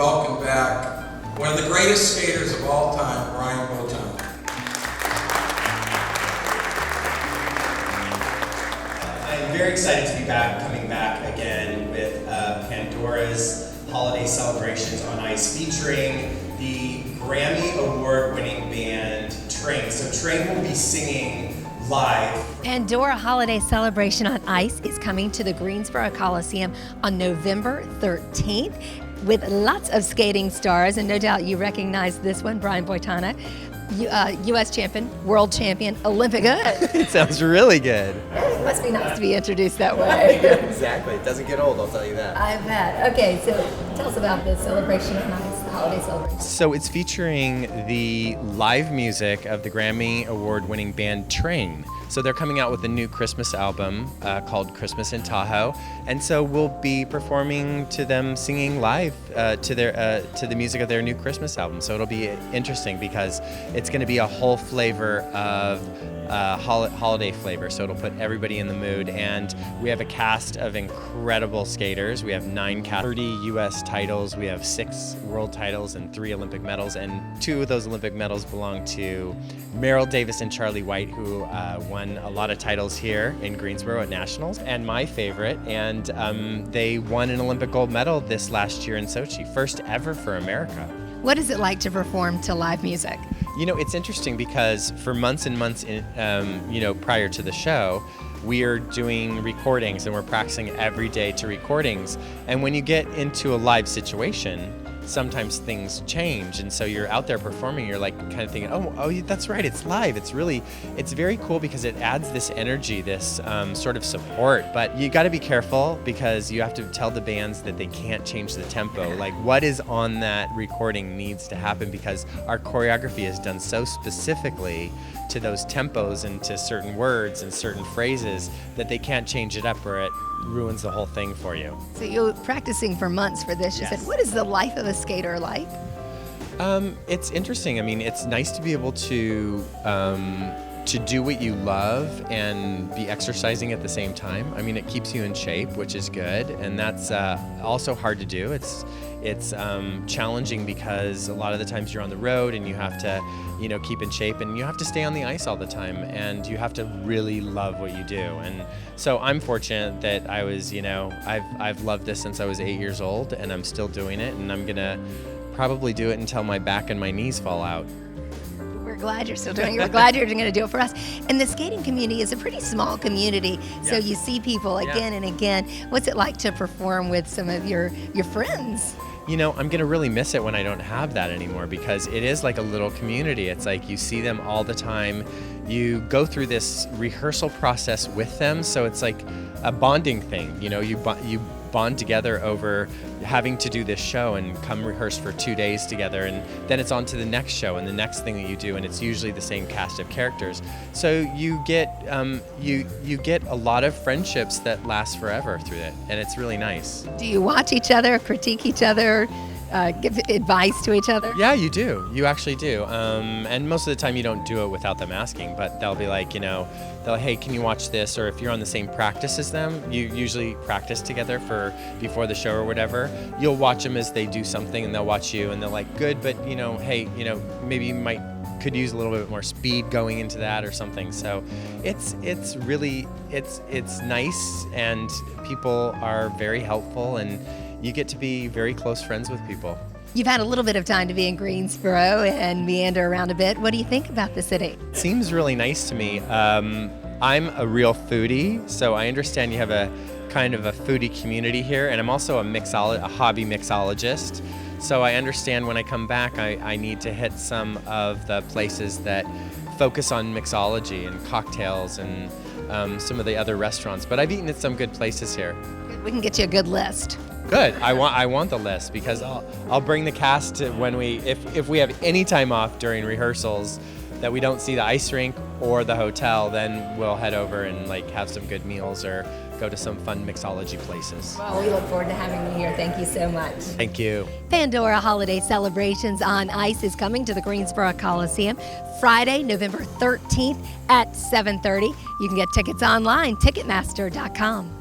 welcome back one of the greatest skaters of all time, Brian Boitano. I'm very excited to be coming back again with Pandora's Holiday Celebrations on Ice, featuring the Grammy Award-winning band Train. So Train will be singing live. Pandora Holiday Celebration on Ice is coming to the Greensboro Coliseum on November 13th with lots of skating stars, and no doubt you recognize this one, Brian Boitano, U.S. champion, world champion, Olympic. It sounds really good. It must be nice to be introduced that way. Yeah, exactly. It doesn't get old, I'll tell you that. I bet. Okay, so tell us about this celebration on Ice, the holiday celebration. So it's featuring the live music of the Grammy Award-winning band Train. So they're coming out with a new Christmas album called Christmas in Tahoe, and so we'll be performing to them, singing live to the music of their new Christmas album. So it'll be interesting because it's going to be a whole flavor of holiday flavor. So it'll put everybody in the mood, and we have a cast of incredible skaters. We have 30 U.S. titles. We have 6 world titles and 3 Olympic medals, and 2 of those Olympic medals belong to Merrill Davis and Charlie White, who won a lot of titles here in Greensboro at Nationals, and my favorite, and they won an Olympic gold medal this last year in Sochi, first ever for America. What is it like to perform to live music? You know, it's interesting because for months and months, prior to the show, we are doing recordings and we're practicing every day to recordings. And when you get into a live situation, sometimes things change, and so you're out there performing, you're like kind of thinking, oh, that's right, it's live. It's very cool because it adds this energy, this sort of support. But you got to be careful because you have to tell the bands that they can't change the tempo. Like what is on that recording needs to happen because our choreography is done so specifically to those tempos and to certain words and certain phrases that they can't change it up or it ruins the whole thing for you. So you're practicing for months for this. You Yes. said, what is the life of a skater like? It's interesting. I mean, it's nice to be able to do what you love and be exercising at the same time. I mean, it keeps you in shape, which is good, and that's also hard to do. It's challenging because a lot of the times you're on the road and you have to, keep in shape, and you have to stay on the ice all the time, and you have to really love what you do. And so I'm fortunate that I was, I've loved this since I was 8 years old, and I'm still doing it, and I'm gonna probably do it until my back and my knees fall out. We're glad you're still doing it. We're glad you're going to do it for us. And the skating community is a pretty small community, so you see people again and again. What's it like to perform with some of your friends? I'm going to really miss it when I don't have that anymore because it is like a little community. It's like you see them all the time. You go through this rehearsal process with them, so it's like a bonding thing. You bond together over having to do this show and come rehearse for 2 days together, and then it's on to the next show and the next thing that you do, and it's usually the same cast of characters. So you get you get a lot of friendships that last forever through it, and it's really nice. Do you watch each other, critique each other, give advice to each other? Yeah, you do. You actually do. And most of the time you don't do it without them asking, but they'll be like, hey, can you watch this? Or if you're on the same practice as them, you usually practice together before the show or whatever. You'll watch them as they do something, and they'll watch you, and they're like, good, but hey, maybe you could use a little bit more speed going into that or something. So it's really nice, and people are very helpful, and you get to be very close friends with people. You've had a little bit of time to be in Greensboro and meander around a bit. What do you think about the city? It seems really nice to me. I'm a real foodie, so I understand you have a kind of a foodie community here, and I'm also a hobby mixologist. So I understand when I come back, I need to hit some of the places that focus on mixology and cocktails and some of the other restaurants. But I've eaten at some good places here. We can get you a good list. Good. I want the list because I'll bring the cast to when if we have any time off during rehearsals that we don't see the ice rink or the hotel, then we'll head over and have some good meals or go to some fun mixology places. Well, we look forward to having you here. Thank you so much. Thank you. Pandora Holiday Celebrations on Ice is coming to the Greensboro Coliseum Friday, November 13th at 7:30. You can get tickets online, Ticketmaster.com.